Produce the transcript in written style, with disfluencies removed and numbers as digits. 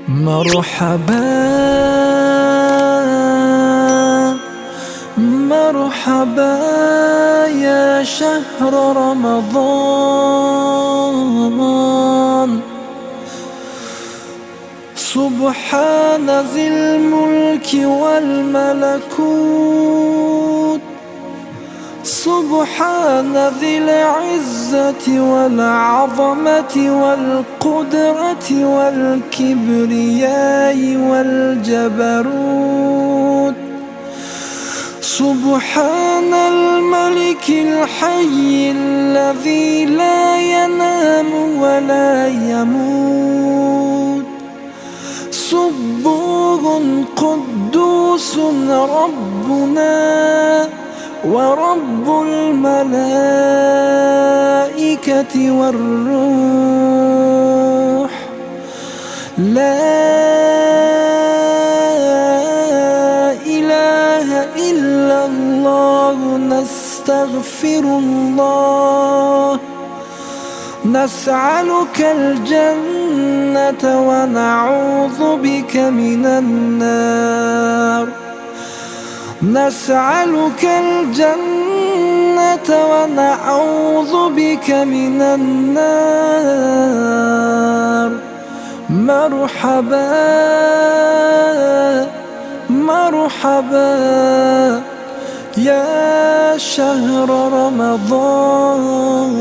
مرحبا مرحبا يا شهر رمضان، سبحان ذي الملك والملكوت، سبحان ذي العزة والعظمة والقدرة والكبرياء والجبروت، سبحان الملك الحي الذي لا ينام ولا يموت، سبوح قدوس ربنا ورب الملائكة والروح، لا إله إلا الله، نستغفر الله، نسألك الجنة ونعوذ بك من النار، نسألك الجنة ونعوذ بك من النار. مرحبا مرحبا يا شهر رمضان.